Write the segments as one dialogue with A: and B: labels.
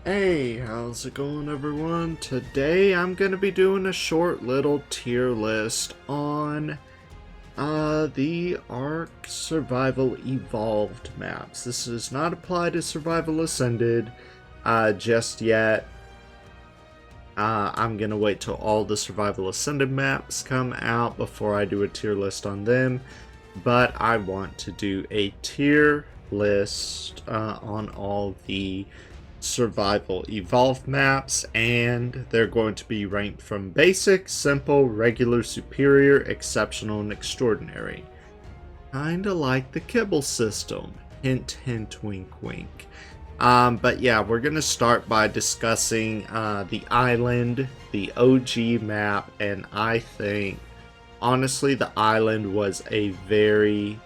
A: Hey, how's it going everyone? Today I'm going to be doing a short little tier list on the ARK Survival Evolved maps. This does not apply to Survival Ascended just yet. I'm going to wait till all the Survival Ascended maps come out before I do a tier list on them. But I want to do a tier list on all the Survival Evolved maps, and they're going to be ranked from basic, simple, regular, superior, exceptional, and extraordinary. Kinda like the kibble system. Hint, hint, wink, wink. But yeah, we're gonna start by discussing the island, the OG map, and I think, honestly, the island was a very,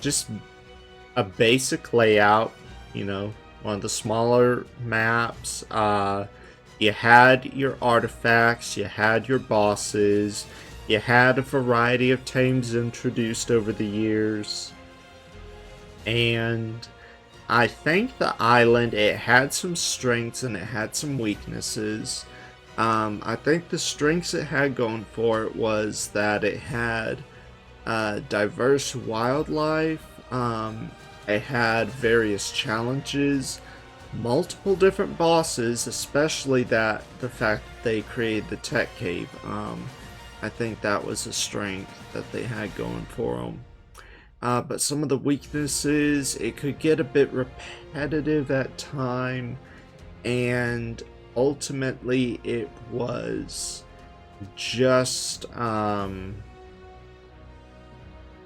A: just a basic layout, you know, one of the smaller maps. You had your artifacts, you had your bosses, you had a variety of tames introduced over the years, and I think the island, it had some strengths and it had some weaknesses. I think the strengths it had going for it was that it had diverse wildlife. It had various challenges, multiple different bosses, especially the fact that they created the tech cave. I think that was a strength that they had going for them. But some of the weaknesses, it could get a bit repetitive at time, and ultimately it was just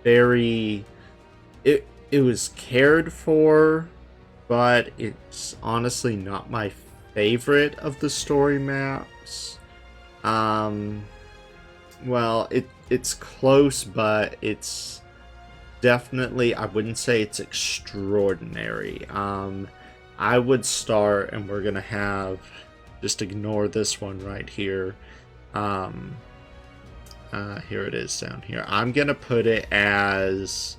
A: very it was cared for, but it's honestly not my favorite of the story maps. Well, it's close, but it's definitely, I wouldn't say it's extraordinary. I would start, and we're gonna have, just ignore this one right here. Here it is down here. I'm gonna put it as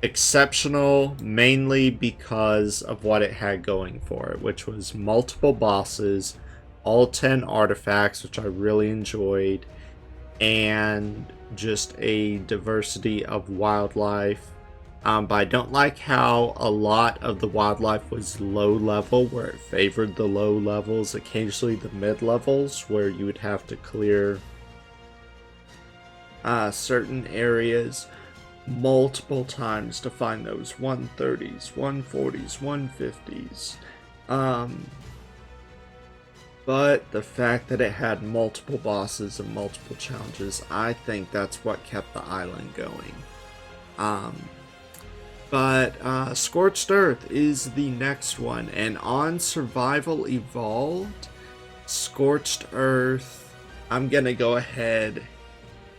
A: exceptional, mainly because of what it had going for it, which was multiple bosses, all 10 artifacts, which I really enjoyed, and just a diversity of wildlife. But I don't like how a lot of the wildlife was low level, where it favored the low levels, occasionally the mid levels, where you would have to clear certain areas multiple times to find those 130s, 140s, 150s. But the fact that it had multiple bosses and multiple challenges, I think that's what kept the island going. But Scorched Earth is the next one, and on Survival Evolved, Scorched Earth, I'm gonna go ahead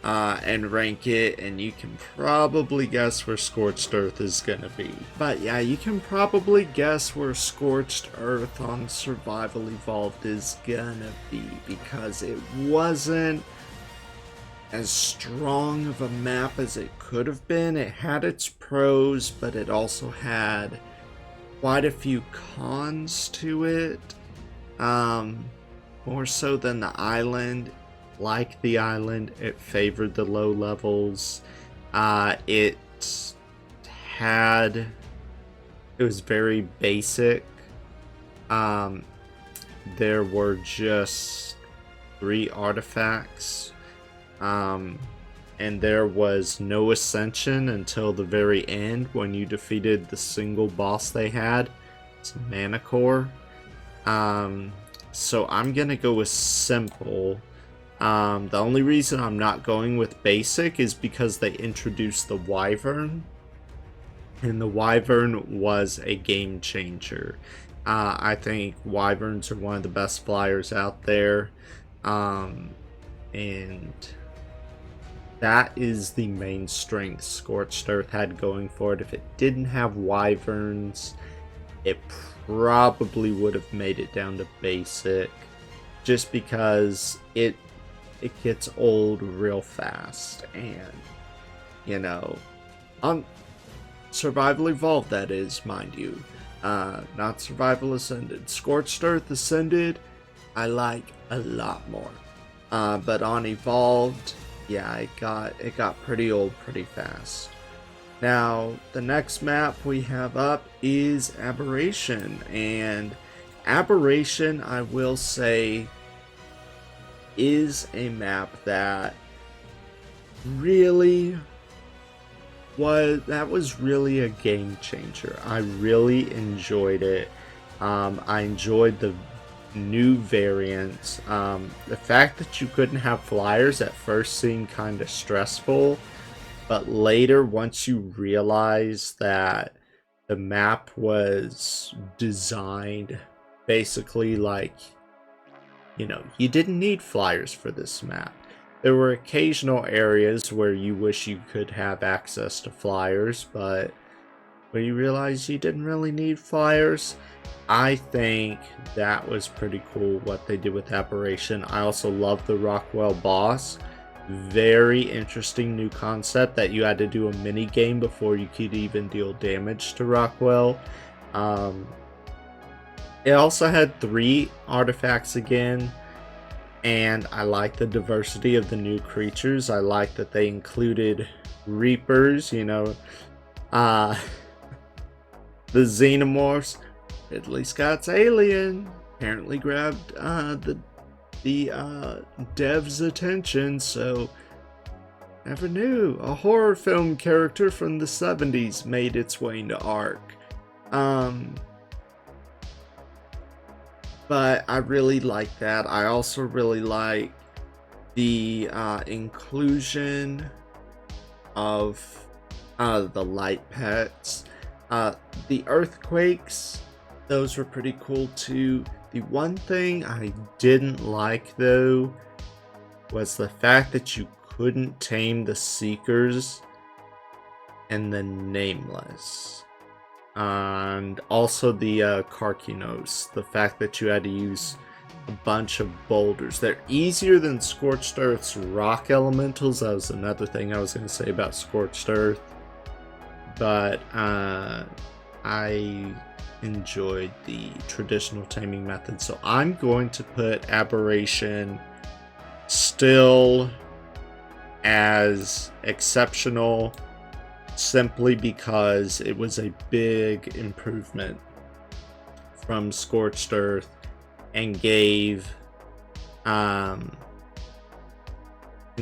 A: and rank it, and you can probably guess where Scorched Earth is gonna be. But yeah, you can probably guess where Scorched Earth on Survival Evolved is gonna be, because it wasn't as strong of a map as it could have been. It had its pros, but it also had quite a few cons to it. More so than the island. Like the island, it favored the low levels. It was very basic. There were just 3 artifacts, and there was no ascension until the very end when you defeated the single boss they had. It's Mana Core. So I'm gonna go with simple. The only reason I'm not going with basic is because they introduced the Wyvern, and the Wyvern was a game changer. I think Wyverns are one of the best flyers out there, and that is the main strength Scorched Earth had going for it. If it didn't have Wyverns, it probably would have made it down to basic, just because it gets old real fast, and you know, on Survival Evolved, that is, mind you. Not Survival Ascended. Scorched Earth Ascended, I like a lot more. But on Evolved, yeah, it got pretty old pretty fast. Now, the next map we have up is Aberration, and Aberration, I will say, is a map that really was really a game changer. I really enjoyed it. I enjoyed the new variants. The fact that you couldn't have flyers at first seemed kind of stressful, but later, once you realize that the map was designed basically like, you didn't need flyers for this map. There were occasional areas where you wish you could have access to flyers, but when you realize you didn't really need flyers, I think that was pretty cool what they did with Aberration. I also love the Rockwell boss. Very interesting new concept that you had to do a mini game before you could even deal damage to Rockwell. It also had 3 artifacts again, and I like the diversity of the new creatures. I like that they included Reapers, the Xenomorphs. Ridley Scott's Alien apparently grabbed the dev's attention, so never knew. A horror film character from the 70s made its way into ARK. But I really like that. I also really like the inclusion of the light pets. The earthquakes, those were pretty cool too. The one thing I didn't like though was the fact that you couldn't tame the Seekers and the Nameless. And also the Karkinos, the fact that you had to use a bunch of boulders. They're easier than Scorched Earth's rock elementals. That was another thing I was going to say about Scorched Earth. But I enjoyed the traditional taming method, so I'm going to put Aberration still as exceptional, simply because it was a big improvement from Scorched Earth and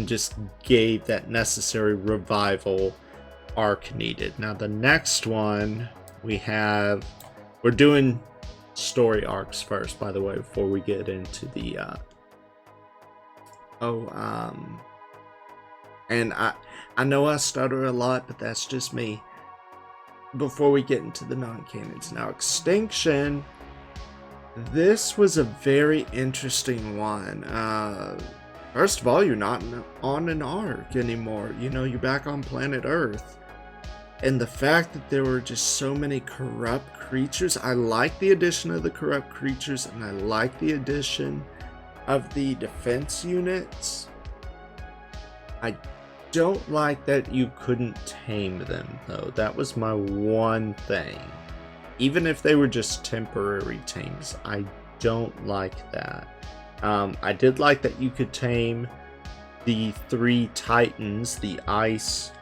A: just gave that necessary revival ARK needed. Now the next one we're doing story arcs first, by the way, before we get into the and I know I stutter a lot, but that's just me. Before we get into the non-canons. Now, Extinction. This was a very interesting one. First of all, you're not on an ARK anymore. You're back on planet Earth. And the fact that there were just so many corrupt creatures. I like the addition of the corrupt creatures, and I like the addition of the defense units. I don't like that you couldn't tame them, though. That was my one thing. Even if they were just temporary tames, I don't like that. I did like that you could tame the 3 Titans, the Ice,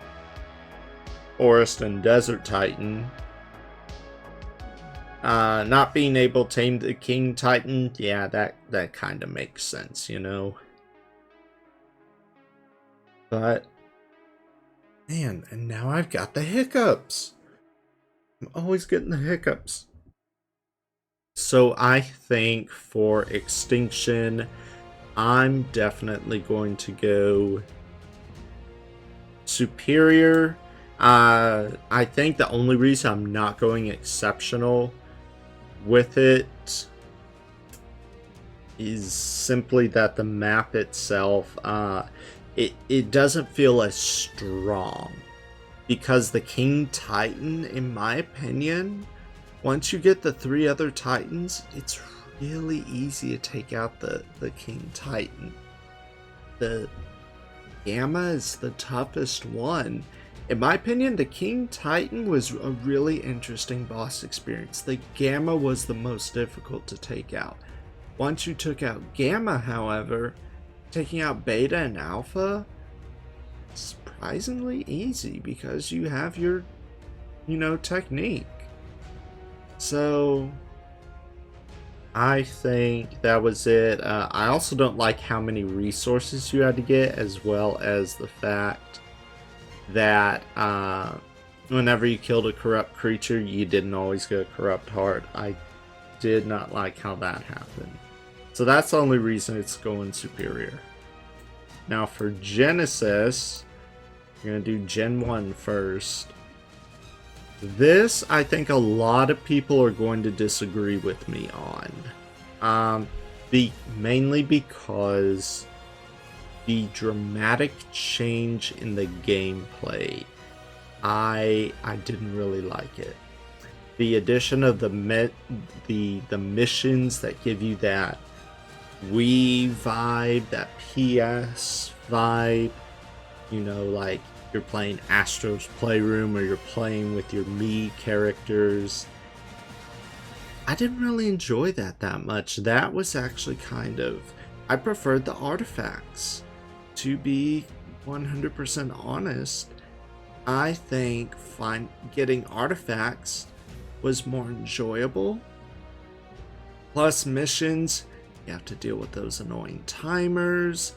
A: Forest, and Desert Titan. Not being able to tame the King Titan, yeah, that kind of makes sense, But, man, and now I've got the hiccups. I'm always getting the hiccups. So I think for Extinction, I'm definitely going to go Superior. I think the only reason I'm not going Exceptional with it is simply that the map itself, it doesn't feel as strong. Because the King Titan, in my opinion, once you get the 3 other Titans, it's really easy to take out the King Titan. The Gamma is the toughest one, In my opinion, the King Titan was a really interesting boss experience. The Gamma was the most difficult to take out. Once you took out Gamma, however, taking out Beta and Alpha is surprisingly easy because you have your, technique. So I think that was it. I also don't like how many resources you had to get, as well as the fact that whenever you killed a corrupt creature, you didn't always get a corrupt heart. I did not like how that happened. So that's the only reason it's going superior. Now for Genesis, we're going to do Gen 1 first. This, I think a lot of people are going to disagree with me on. Mainly because the dramatic change in the gameplay, I didn't really like it. The addition of the missions that give you that Wii vibe, that PS vibe, like you're playing Astro's Playroom or you're playing with your Mii characters. I didn't really enjoy that much. That was actually I preferred the artifacts. To be 100% honest, I think getting artifacts was more enjoyable. Plus missions, you have to deal with those annoying timers.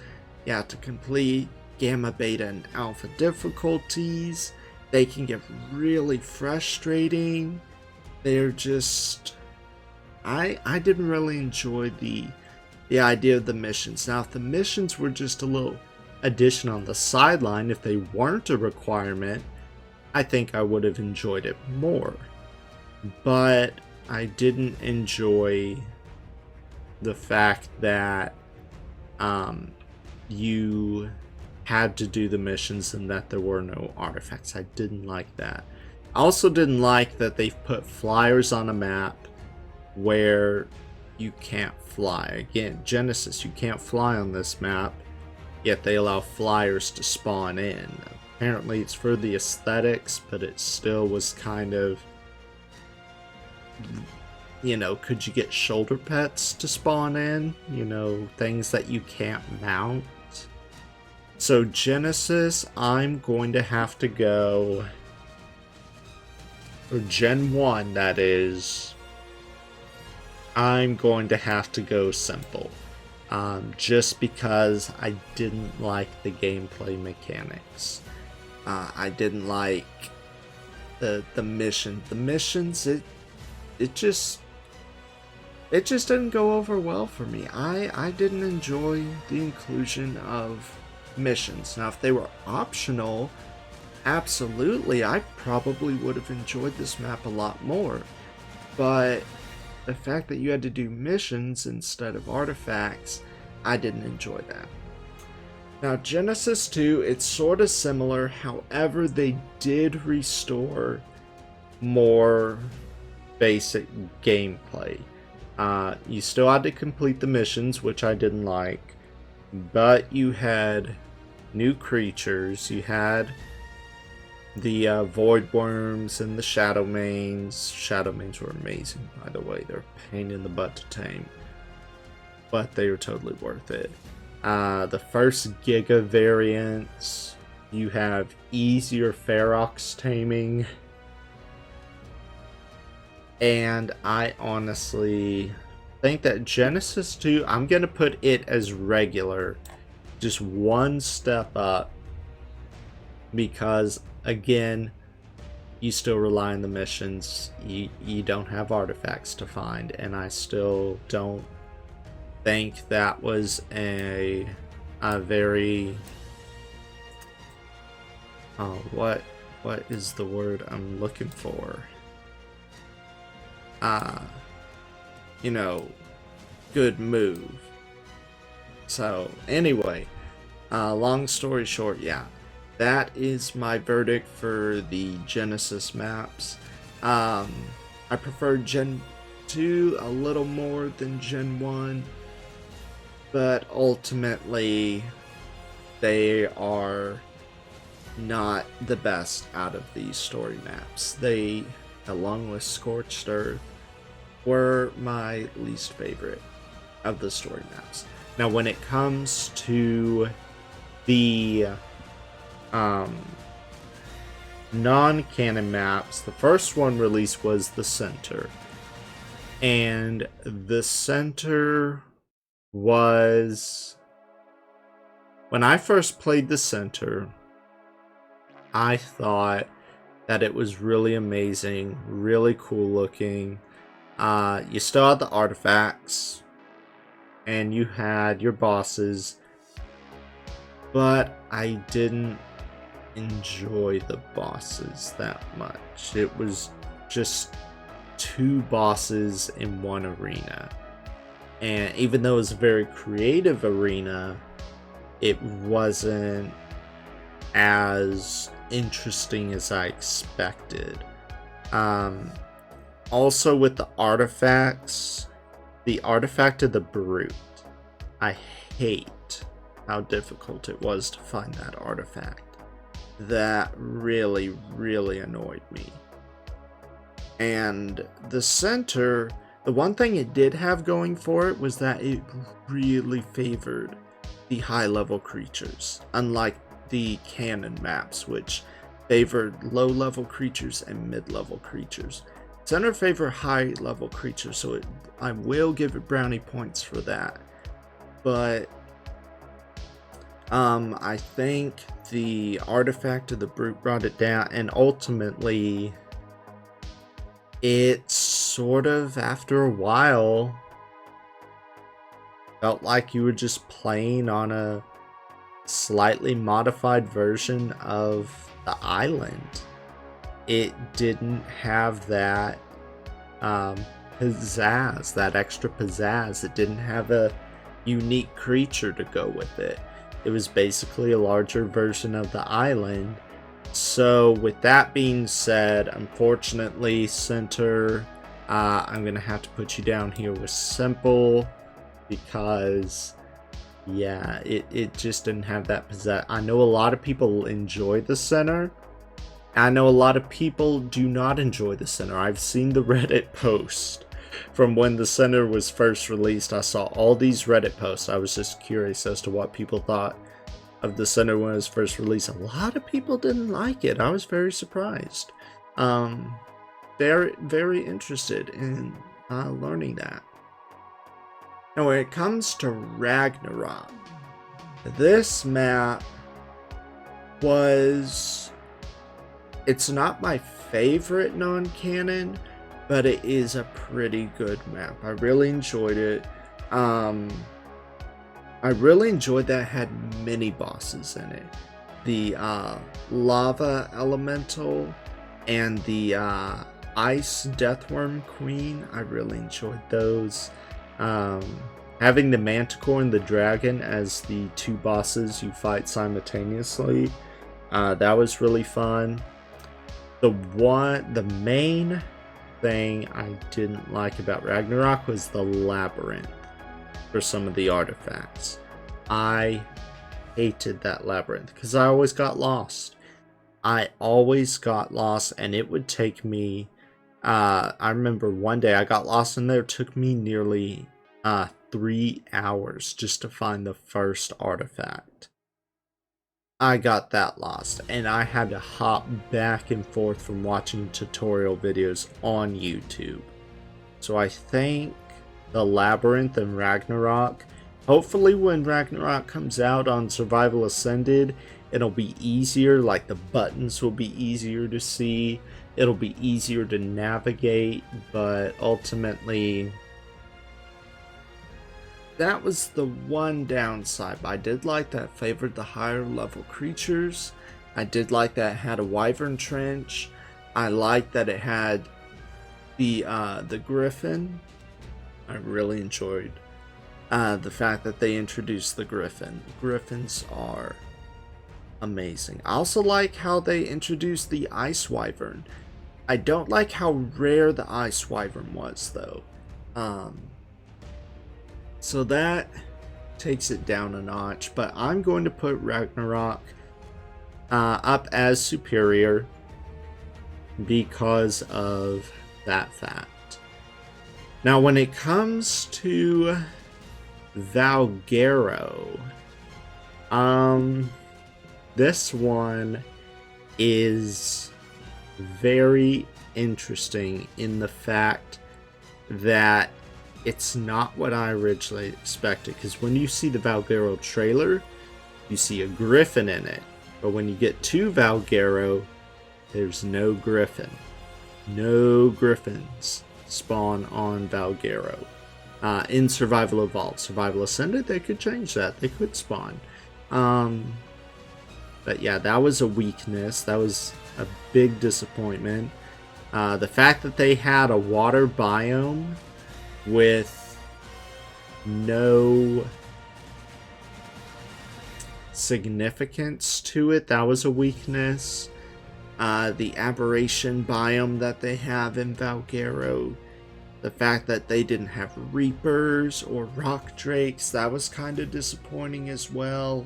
A: You have to complete Gamma, Beta, and Alpha difficulties. They can get really frustrating. They're just... I didn't really enjoy the idea of the missions. Now, if the missions were just a little addition on the sideline, if they weren't a requirement, I think I would have enjoyed it more. But I didn't enjoy the fact that you had to do the missions and that there were no artifacts. I didn't like that. I also didn't like that they've put flyers on a map where you can't fly. Again, Genesis, you can't fly on this map, yet they allow flyers to spawn in. Apparently it's for the aesthetics, but it still was kind of, could you get shoulder pets to spawn in? Things that you can't mount. So Genesis, I'm going to have to go, for Gen 1 that is, I'm going to have to go simple. Just because I didn't like the gameplay mechanics. I didn't like the mission. The missions, it just didn't go over well for me. I didn't enjoy the inclusion of missions. Now, if they were optional, absolutely, I probably would have enjoyed this map a lot more. But the fact that you had to do missions instead of artifacts, I didn't enjoy that. Now, Genesis 2, it's sort of similar. However, they did restore more basic gameplay. You still had to complete the missions, which I didn't like, but you had new creatures. You had the void worms and the shadow mains. Shadow mains were amazing, by the way. They're a pain in the butt to tame, but they were totally worth it. The first Giga variants, you have easier Ferox taming, and I honestly think that Genesis 2, I'm gonna put it as regular, just one step up, because again, you still rely on the missions. You don't have artifacts to find, and I still don't think that was a very what is the word I'm looking for? Good move. So anyway, long story short, yeah, that is my verdict for the Genesis maps. I prefer Gen 2 a little more than Gen 1, but ultimately they are not the best out of these story maps. They, along with Scorched Earth, were my least favorite of the story maps. Now, when it comes to the non-canon maps, the first one released was the Center. And the Center was... When I first played the Center, I thought that it was really amazing, really cool looking. You still had the artifacts, and you had your bosses, but I didn't enjoy the bosses that much. It was just 2 bosses in one arena. And even though it was a very creative arena, it wasn't as interesting as I expected. Also with the artifacts, the artifact of the Brute, I hate how difficult it was to find that artifact. That really, really annoyed me. And the Center, the one thing it did have going for it was that it really favored the high level creatures, unlike the canon maps, which favored low level creatures and mid level creatures. Center favor high level creatures, so I will give it brownie points for that. But I think the artifact of the Brute brought it down, and ultimately it sort of, after a while, felt like you were just playing on a slightly modified version of the island. It didn't have that pizzazz, that extra pizzazz. It didn't have a unique creature to go with it. It was basically a larger version of the island. So with that being said, unfortunately, Center, I'm gonna have to put you down here with simple, because yeah, it just didn't have that pizzazz. I know a lot of people enjoy the Center. I know a lot of people do not enjoy the Center. I've seen the Reddit post from when the Center was first released. I saw all these Reddit posts. I was just curious as to what people thought of the Center when it was first released. A lot of people didn't like it. I was very surprised. Very, very interested in learning that. Now, when it comes to Ragnarök, this map was... It's not my favorite non-canon, but it is a pretty good map. I really enjoyed it. I really enjoyed that it had mini bosses in it. The lava elemental and the ice deathworm queen. I really enjoyed those. Having the manticore and the dragon as the 2 bosses you fight simultaneously, that was really fun. The main thing I didn't like about Ragnarök was the labyrinth for some of the artifacts. I hated that labyrinth because I always got lost. And it would take me, I remember one day I got lost in there. It took me nearly 3 hours just to find the first artifact. I got that lost, and I had to hop back and forth from watching tutorial videos on YouTube. So I think the Labyrinth and Ragnarök, hopefully when Ragnarök comes out on Survival Ascended, it'll be easier, like the buttons will be easier to see, it'll be easier to navigate, but ultimately that was the one downside. I did like that it favored the higher level creatures. I did like that it had a wyvern trench. I liked that it had the griffin. I really enjoyed the fact that they introduced the griffin. Griffins are amazing. I also like how they introduced the ice wyvern. I don't like how rare the ice wyvern was though. So that takes it down a notch, but I'm going to put Ragnarök up as superior because of that fact. Now, when it comes to Valguero, this one is very interesting in the fact that it's not what I originally expected. Because when you see the Valguero trailer, you see a griffin in it. But when you get to Valguero, there's no griffin. No griffins spawn on Valguero. In Survival Evolved. Survival Ascended, they could change that. They could spawn. But yeah, that was a weakness. That was a big disappointment. The fact that they had a water biome with no significance to it, that was a weakness. The Aberration biome that they have in Valguero, the fact that they didn't have Reapers or Rock Drakes, that was kind of disappointing as well.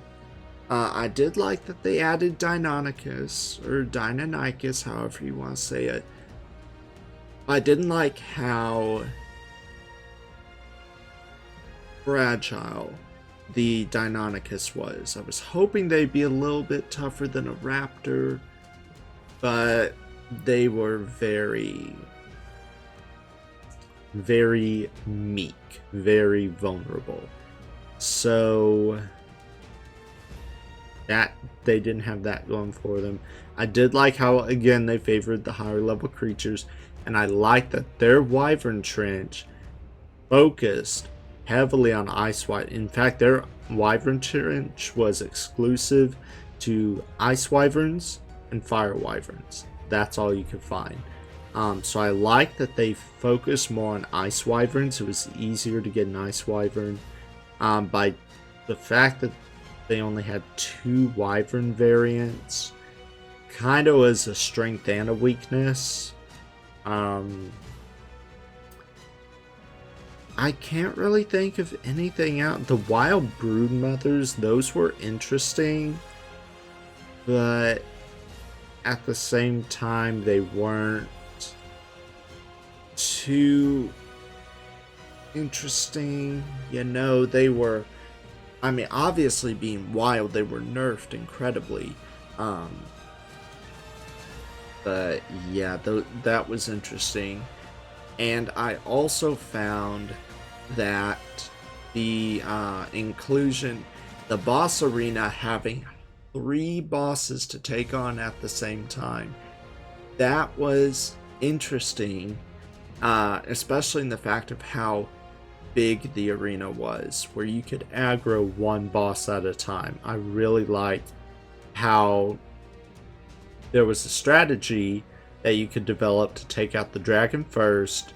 A: I did like that they added Deinonychus, or Deinonychus, however you want to say it. I didn't like how fragile the Deinonychus was. I was hoping they'd be a little bit tougher than a raptor, but they were very, very meek, very vulnerable. So that they didn't have that going for them. I did like how, again, they favored the higher level creatures, and I like that their Wyvern Trench focused heavily on Ice Wyvern. In fact, their Wyvern Trench was exclusive to Ice Wyverns and Fire Wyverns. That's all you could find. So I like that they focused more on Ice Wyverns. It was easier to get an Ice Wyvern. By the fact that they only had 2 Wyvern variants, kind of was a strength and a weakness. I can't really think of anything out. The Wild Brood Mothers, those were interesting, but at the same time, they weren't too interesting. You know, they were, I mean, obviously being wild, they were nerfed incredibly. But yeah, that was interesting. And I also found that the inclusion, the boss arena having 3 bosses to take on at the same time, that was interesting, especially in the fact of how big the arena was, where you could aggro 1 boss at a time. I really liked how there was a strategy that you could develop to take out the dragon first,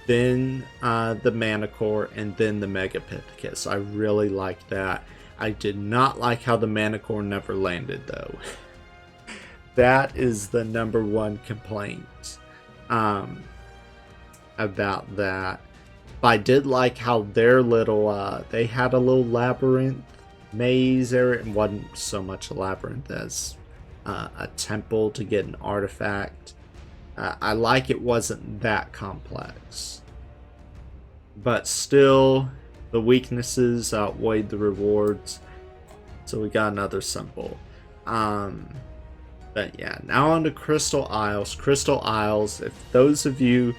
A: then the Manicore, and then the Megapithecus. I really liked that. I did not like how the Manicore never landed, though. That is the number 1 complaint about that. But I did like how their little, they had a little labyrinth maze area. It wasn't so much a labyrinth as a temple to get an artifact. I like it wasn't that complex. But still, the weaknesses outweighed the rewards. So we got another symbol. But yeah, now on to Crystal Isles. Crystal Isles, if those of you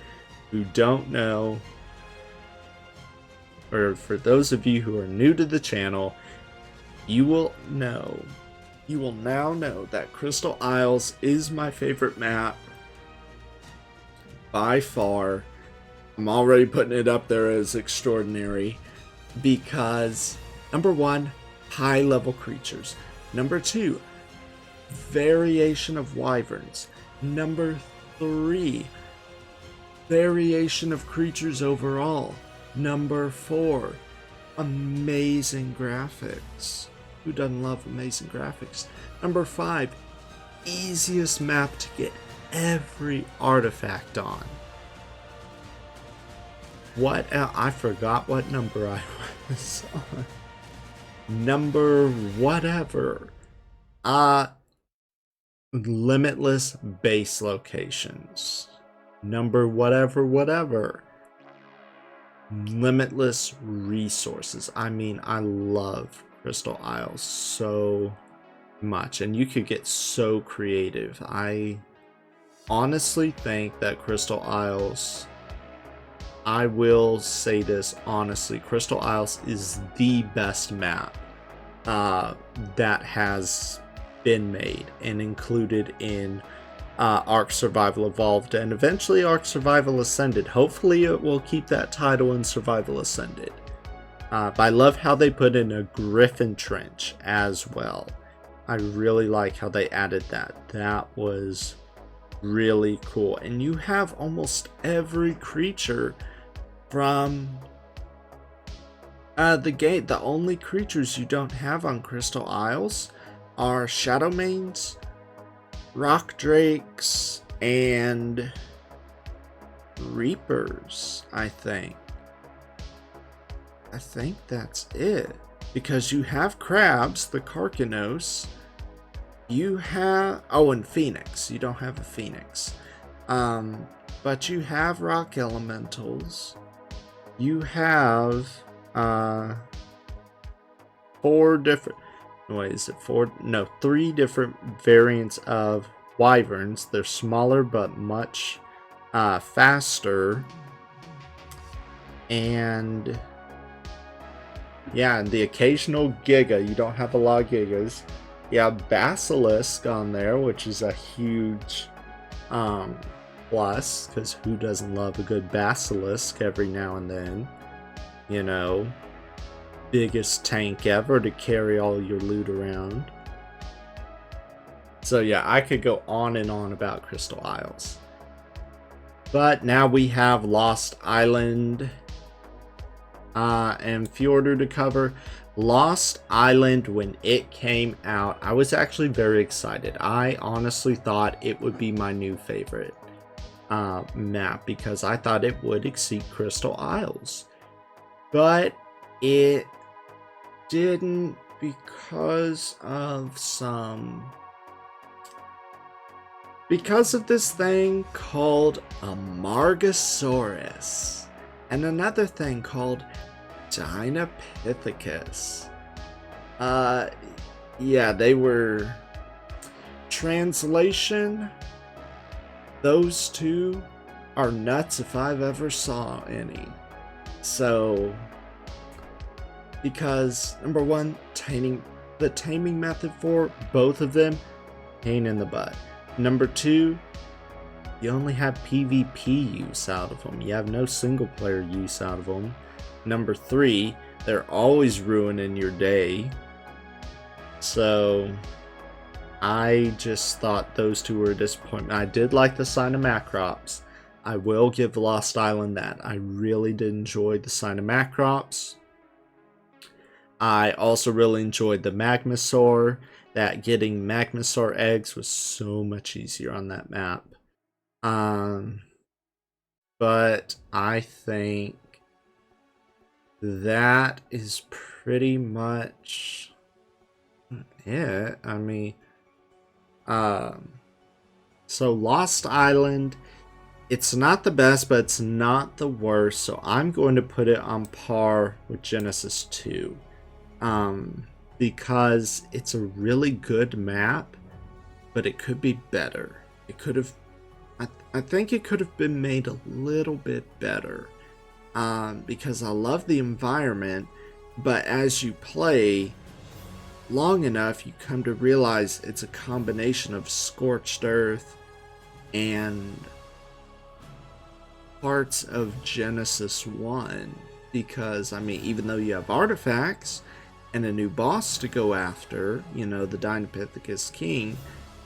A: who don't know, or for those of you who are new to the channel, you will now know that Crystal Isles is my favorite map by far. I'm already putting it up there as extraordinary because, number 1, high level creatures. Number 2, variation of wyverns. Number 3, variation of creatures overall. Number 4, amazing graphics. Who doesn't love amazing graphics? Number 5, easiest map to get every artifact on. What I forgot what number I was on. Number whatever. limitless base locations. Number whatever. Limitless resources. I mean, I love Crystal Isles so much, and you could get so creative. I honestly think that Crystal Isles, I will say this honestly, Crystal Isles is the best map that has been made and included in Ark Survival Evolved and eventually Ark Survival Ascended. Hopefully it will keep that title in Survival Ascended. But I love how they put in a Griffin Trench as well. I really like how they added that. That was really cool. And you have almost every creature from the gate. The only creatures you don't have on Crystal Isles are Shadowmanes, Rock Drakes, and Reapers, I think. I think that's it. Because you have Crabs, the Karkanos. You have... Oh, and Phoenix. You don't have a Phoenix. But you have Rock Elementals. You have... 4 different... Wait, is it 4? No, 3 different variants of Wyverns. They're smaller but much faster. And... yeah, and the occasional Giga. You don't have a lot of Gigas. You have Basilisk on there, which is a huge plus, because who doesn't love a good Basilisk every now and then? You know, biggest tank ever to carry all your loot around. So yeah, I could go on and on about Crystal Isles. But now we have Lost Island and Fjördur to cover. Lost Island, when it came out, I was actually very excited. I honestly thought it would be my new favorite map, because I thought it would exceed Crystal Isles. But it didn't, because of this thing called Amargasaurus, and another thing called Deinapithecus. Yeah, they were... Translation, those two are nuts if I've ever saw any. So, because, number one, the taming method for both of them, pain in the butt. Number two, you only have PvP use out of them. You have no single player use out of them. Number three, they're always ruining your day. So, I just thought those two were a disappointment. I did like the Sign of Macrops. I will give Lost Island that. I really did enjoy the Sign of Macrops. I also really enjoyed the Magmasaur. That getting Magmasaur eggs was so much easier on that map. But I think that is pretty much it. I mean, so Lost Island, it's not the best, but it's not the worst. So I'm going to put it on par with Genesis 2. Because it's a really good map, but it could be better. It could have, I think it could have been made a little bit better. Because I love the environment, but as you play long enough, you come to realize it's a combination of Scorched Earth and parts of Genesis 1. Because, I mean, even though you have artifacts and a new boss to go after, you know, the Deinapithecus King,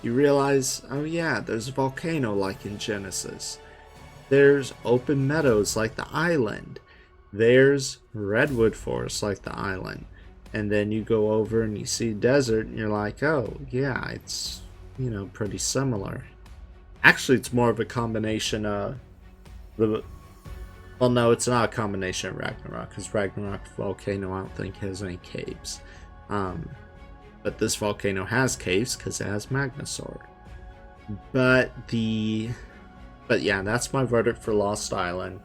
A: you realize, oh yeah, there's a volcano like in Genesis. There's open meadows like the island. There's redwood forest like the island. And then you go over and you see desert and you're like, oh yeah, it's, you know, pretty similar. Actually, it's more of a combination of the... Well, no, it's not a combination of Ragnarök, because Ragnarök volcano I don't think has any caves. But this volcano has caves because it has Magmasaur. But yeah, that's my verdict for Lost Island.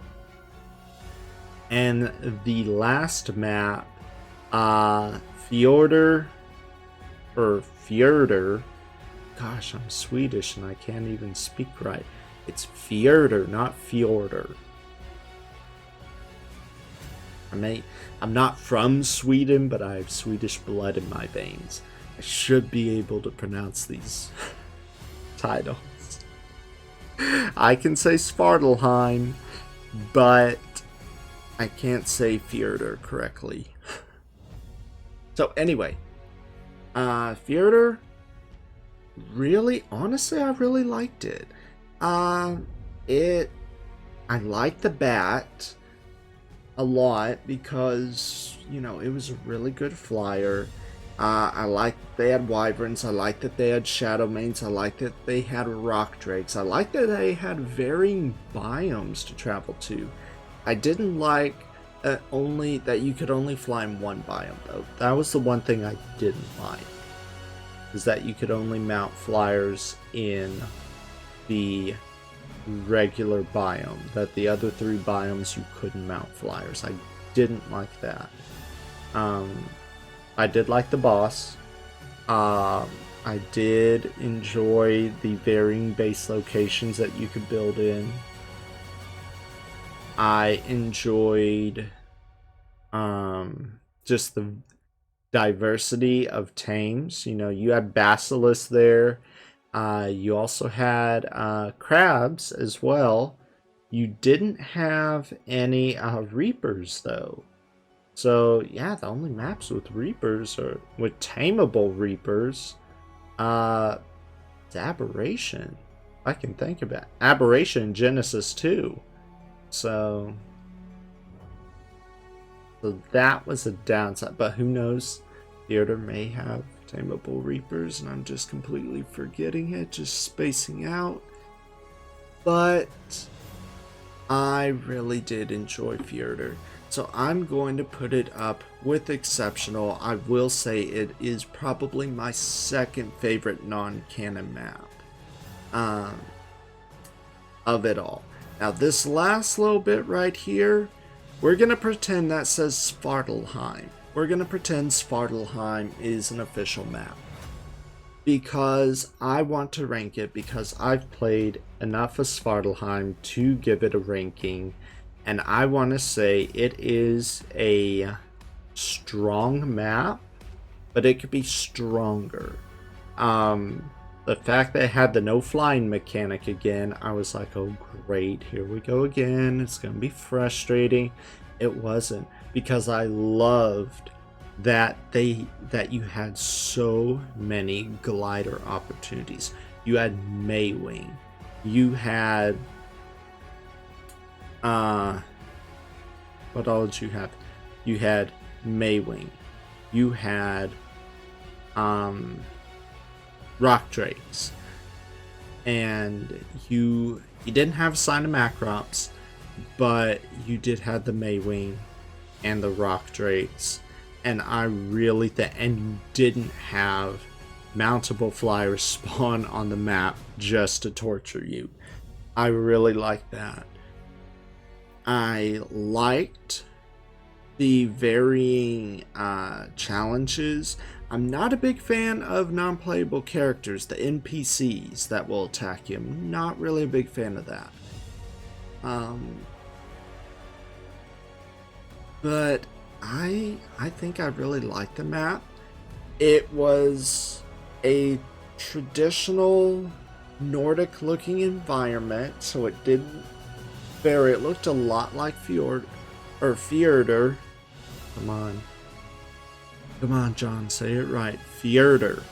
A: And the last map, Fjördur, or Fjördur. Gosh, I'm Swedish and I can't even speak right. It's Fjördur, not Fjordur. I'm not from Sweden, but I have Swedish blood in my veins. I should be able to pronounce these titles. I can say Svartalfheim, but I can't say Fjördur correctly. So anyway, Fjördur, really, honestly, I really liked it. I liked the bat a lot because, you know, it was a really good flyer. I liked that they had wyverns. I liked that they had shadow mains. I liked that they had rock drakes. I liked that they had varying biomes to travel to. I didn't like only that you could only fly in one biome, though. That was the one thing I didn't like, is that you could only mount flyers in the regular biome, that the other 3 biomes you couldn't mount flyers. I didn't like that. I did like the boss. I did enjoy the varying base locations that you could build in. I enjoyed just the diversity of tames. You know, you had Basilisk there. You also had crabs as well. You didn't have any Reapers, though. So, yeah, the only maps with Reapers are with tameable Reapers. It's Aberration. I can think about Aberration Genesis 2. So that was a downside. But who knows? Fjördur may have tameable Reapers, and I'm just completely forgetting it, just spacing out. But I really did enjoy Fjördur, so I'm going to put it up with Exceptional. I will say it is probably my second favorite non-canon map of it all. Now this last little bit right here, we're going to pretend that says Svartalfheim. We're going to pretend Svartalfheim is an official map, because I want to rank it, because I've played enough of Svartalfheim to give it a ranking, and I want to say it is a strong map, but it could be stronger. The fact that it had the no flying mechanic again, I was like, oh great, here we go again, it's going to be frustrating. It wasn't, because I loved that you had so many glider opportunities. You had Maywing, you had what all did you have? You had Maywing, you had rock drakes, and you didn't have Sign of Macrops, but you did have the Maywing and the rock drakes, and I really think, and you didn't have mountable flyers spawn on the map just to torture you. I really liked that. I liked the varying challenges. I'm not a big fan of non-playable characters, the NPCs that will attack you. I'm not really a big fan of that. But I think I really liked the map. It was a traditional Nordic looking environment, so it didn't vary. It looked a lot like Fjördur. Come on, John, say it right. Fjördur.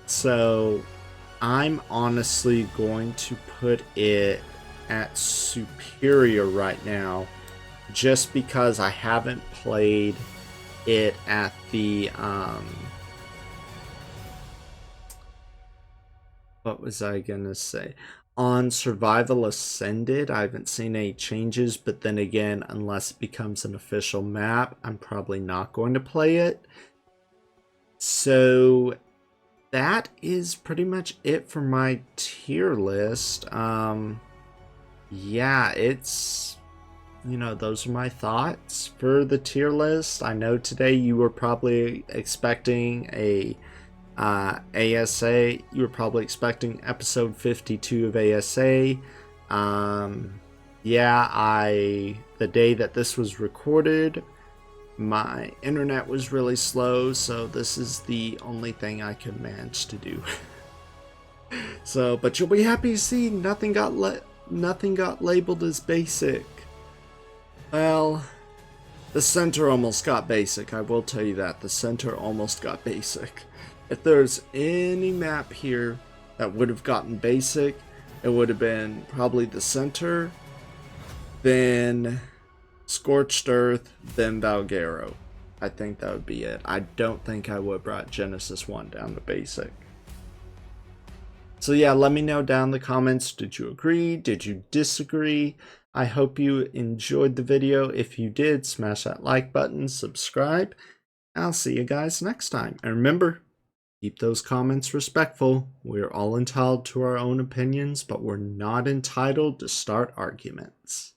A: So I'm honestly going to put it at superior right now, just because I haven't played it at the what was I gonna say? On Survival Ascended, I haven't seen any changes, but then again, unless it becomes an official map, I'm probably not going to play it. So that is pretty much it for my tier list. Yeah, it's, those are my thoughts for the tier list. I know today you were probably expecting a ASA. You were probably expecting episode 52 of ASA. Yeah, the day that this was recorded, my internet was really slow, so this is the only thing I could manage to do. So, but you'll be happy to see nothing got labeled as basic. Well, the center almost got basic. I will tell you that the center almost got basic. If there's any map here that would have gotten basic, it would have been probably the center, then Scorched Earth, then Valguero. I think that would be it. I don't think I would have brought Genesis 1 down to basic. So yeah, let me know down in the comments, did you agree? Did you disagree? I hope you enjoyed the video. If you did, smash that like button, subscribe. I'll see you guys next time. And remember, keep those comments respectful. We're all entitled to our own opinions, but we're not entitled to start arguments.